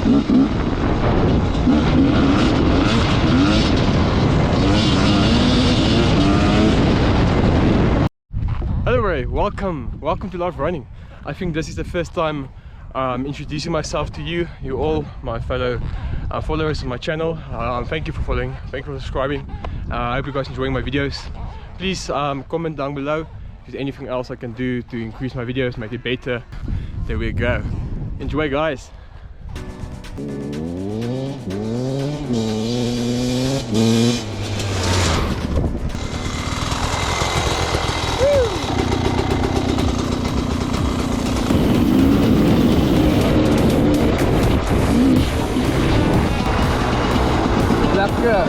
Hello Ray, welcome to Live Running. I think this is the first time introducing myself to you. You're all my fellow followers on my channel. Thank you for following, thank you for subscribing. I hope you guys enjoying my videos. Please comment down below if there's anything else I can do to increase my videos, make it better. There we go. Enjoy guys.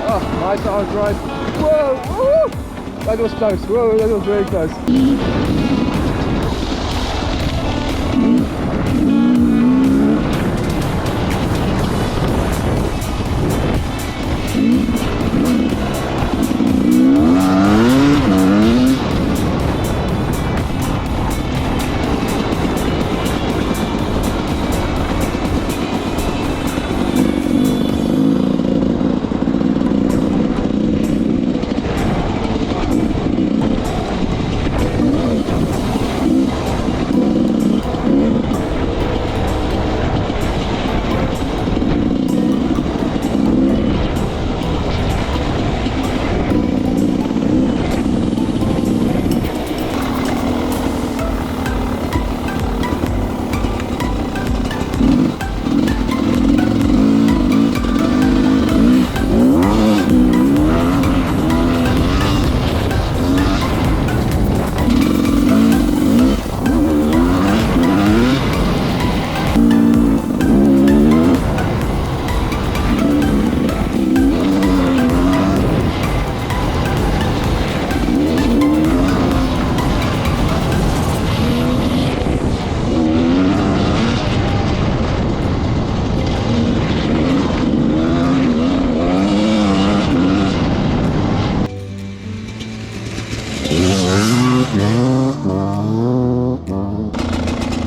Oh, nice arms right. Whoa, whoa! That was close. Whoa, that was very close.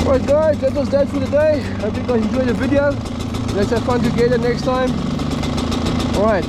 Alright guys, that was that for today. I think I enjoyed the video. Let's have fun together next time. Alright.